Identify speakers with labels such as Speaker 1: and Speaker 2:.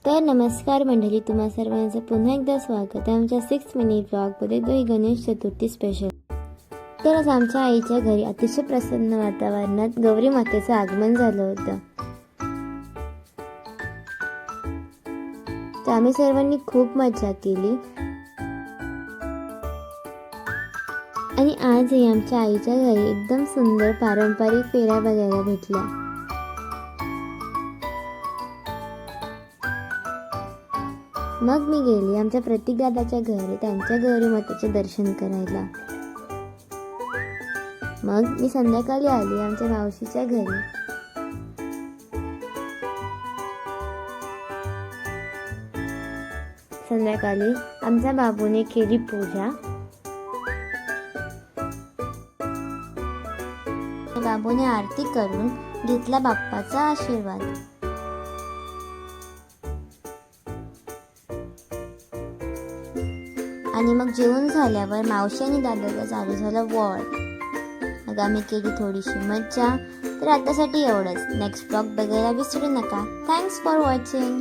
Speaker 1: तर नमस्कार मंडळी, तुम्हा सर्वांचं पुन्हा एकदा स्वागत आहे आमच्या 6 मिनिट ब्लॉगमध्ये, तो ही गणेश चतुर्थी स्पेशल. तर आज आमच्या आईच्या घरी अतिशय प्रसन्न वातावरणात गौरी मातेचं आगमन झालं होतं. तर आम्ही सर्वांनी खूप मजा केली आणि आजही आमच्या आईच्या घरी एकदम सुंदर पारंपरिक फेऱ्या बघायला भेटल्या. मग मी गेली आमच्या प्रतीक दादाच्या घरी त्यांच्या गौरी मातेचे दर्शन करायला. मग मी संध्याकाळी आली आमच्या मावशीच्या घरी. संध्याकाळी आमच्या बाबूने केली पूजा. बाबूने आरती करून घेतला बाप्पाचा आशीर्वाद. आणि मग जेवण झाल्यावर मावशी आणि दादाला चालू झाला वॉर. मग आम्ही केली थोडीशी मज्जा. तर आतासाठी एवढंच. नेक्स्ट ब्लॉग बघायला विसरू नका. Thanks for watching.